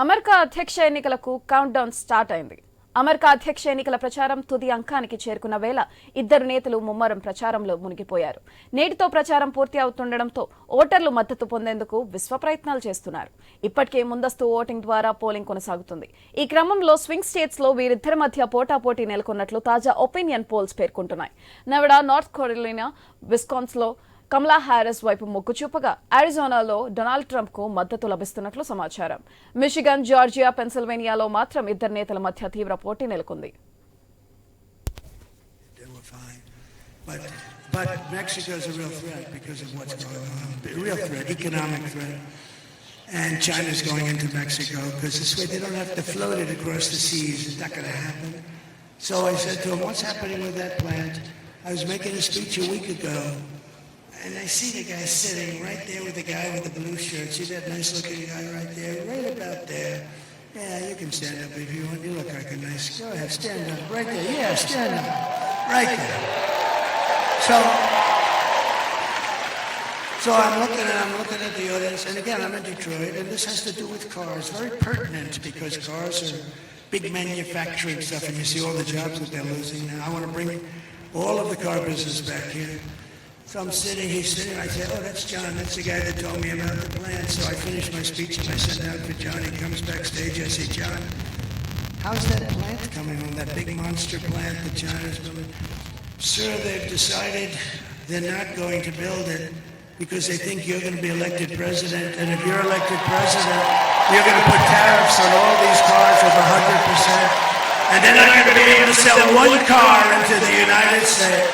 America అధ్యక్ష ఎన్నికలకు count down start అయింది. అమెరికా అధ్యక్ష ఎన్నికల ప్రచారం తుది అంకానికి చేరుకున్న వేళ ఇద్దరు నేతలు ముమ్మరం ప్రచారంలో మునిగిపోయారు. నేటితో ప్రచారం పూర్తి అవుతుండటంతో ఓటర్లు మద్దతు పొందేందుకు విశ్వ ప్రయత్నాలు చేస్తున్నారు. ఇప్పటికే ముందస్తు ఓటింగ్ ద్వారా పోలింగ్ కొనసాగుతుంది. ఈ క్రమంలో స్వింగ్ స్టేట్స్ లో వీరిద్దరి మధ్య పోటాపోటీ నెలకొన్నట్లు తాజా ఒపీనియన్ పోల్స్ పేర్కొంటున్నాయి. నెవడా, నార్త్ కెరోలినా, విస్కాన్సిన్ లో కమలా హ్యారిస్ వైపు మొగ్గు చూపగా అరిజోనాలో డొనాల్డ్ ట్రంప్ కు మద్దతు లభిస్తున్నట్లు సమాచారం. మిషిగన్, జార్జియా, పెన్సిల్వేనియాలో మాత్రం ఇద్దరు నేతల మధ్య తీవ్ర పోటీ నెలకొంది. But Mexico is a real threat because of what's going on. A real threat, economic threat. And China's going into Mexico because this way they don't have to float it across the seas. It's not going to happen. So I said to him, what's happening with that plant? I was making a speech a week ago. And I see the guy sitting right there with the guy with the blue shirt. See that nice looking guy right there? Right about there. Yeah, you can stand up if you want. You look like a nice... Go ahead, stand up. Right there. Yeah, stand up. Right there. So I'm looking at the audience. And again, I'm in Detroit. And this has to do with cars. Very pertinent because cars are big manufacturing stuff. And you see all the jobs that they're losing now. I want to bring all of the car business back here. So I'm sitting, he's sitting, I say, oh, that's John, that's the guy that told me about the plant. So I finish my speech and I send out for John. He comes backstage, I say, John, how's that plant coming on, that big monster plant that China's building? Sir, they've decided they're not going to build it because they think you're going to be elected president. And if you're elected president, you're going to put tariffs on all these cars of 100%. And they're not going to be able to sell one car into the United States.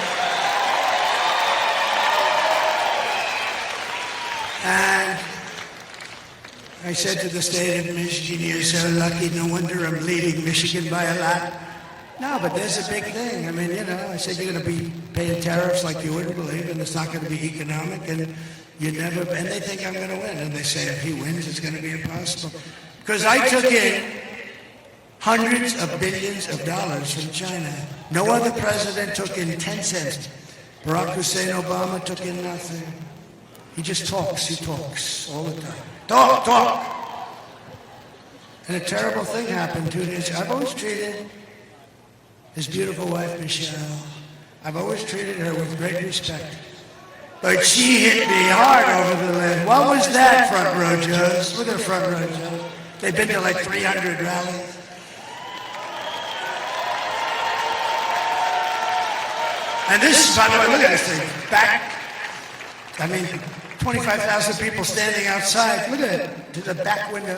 And I said to the state of Michigan, you're so lucky, no wonder I'm leading Michigan by a lot. No, but there's a big thing. I mean, you know, I said you're going to be paying tariffs like you wouldn't believe, and it's not going to be economic, and and they think I'm going to win. And they say if he wins, it's going to be impossible. Because I took in hundreds of billions of dollars from China. No other president took in 10 cents. Barack Hussein Obama took in nothing. He just talks. He talks all the time. Talk. And a terrible thing happened 2 days ago. I've always treated his beautiful wife, Michelle. I've always treated her with great respect. But she hit me hard over the lid. What was that, front row Joes? Look at the front row Joes. They've been to like 300 rallies. And this is, by the way, look at this thing. Back. I mean, 25,000 people standing outside. Look at it, to the back window.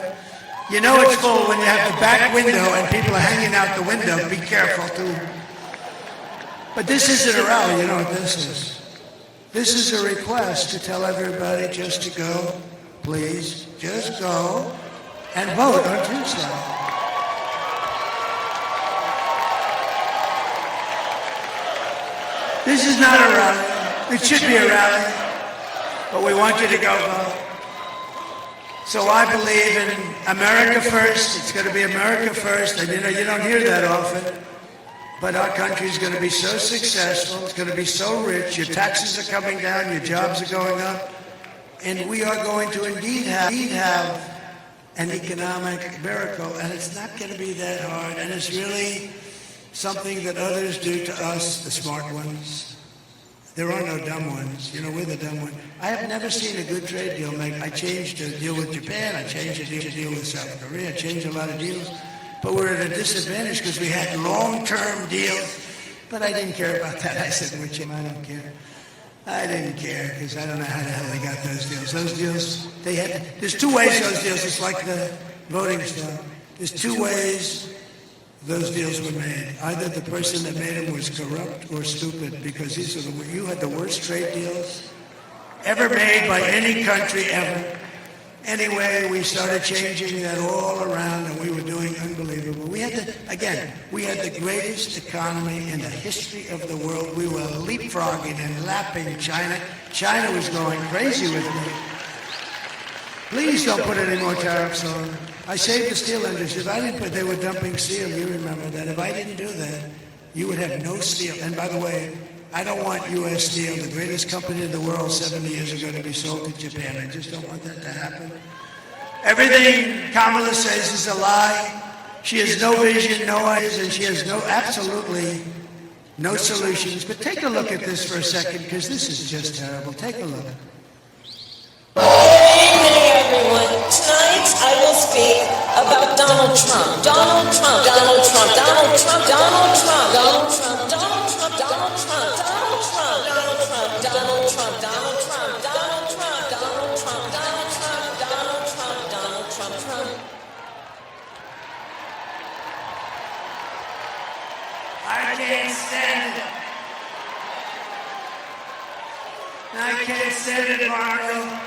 You know it's full when you have the back window and people are hanging out the window. Be careful, too. But this isn't a rally. You know what this is? This is a request to tell everybody just to go, please, just go and vote on Tuesday. This is not a rally. It should be a rally. But we want you to go vote. So I believe in America first. It's going to be America first. And you don't hear that often. But our country is going to be so successful. It's going to be so rich. Your taxes are coming down. Your jobs are going up. And we are going to indeed have an economic miracle. And it's not going to be that hard. And it's really something that others do to us, the smart ones. There are no dumb ones. You know, we're the dumb ones. I have never seen a good trade deal made. I changed a deal with Japan. I changed a deal with South Korea. I changed a lot of deals. But we're at a disadvantage because we had long-term deals. But I didn't care about that. I said, Richard, I don't care. I didn't care because I don't know how the hell they got those deals. Those deals, there's two ways those deals, it's like the voting stuff. There's two ways those deals were made. Either the person that made them was corrupt or stupid, because you had the worst trade deals ever made by any country ever. Anyway, we started changing that all around, and we were doing unbelievable. We had the greatest economy in the history of the world. We were leapfrogging and lapping China. China was going crazy with me. Please don't put any more tariffs on. I saved the steel industry. If I didn't put, they were dumping steel. You remember that. If I didn't do that, you would have no steel. And by the way, I don't want U.S. Steel, the greatest company in the world 70 years ago, to be sold to Japan. I just don't want that to happen. Everything Kamala says is a lie. She has no vision, no ideas, and she has absolutely no solutions. But take a look at this for a second, because this is just terrible. Take a look. Good evening, everyone. Tonight I will speak about Donald Trump. Donald Trump. Donald Trump. Donald Trump. Donald Trump. Donald Trump. Donald Trump. Donald Trump. Donald Trump. Donald Trump. Donald Trump. Donald Trump. Donald Trump. Donald Trump. Donald Trump. Donald Trump. Donald Trump. Trump. I can't stand it. I can't stand it, Marco.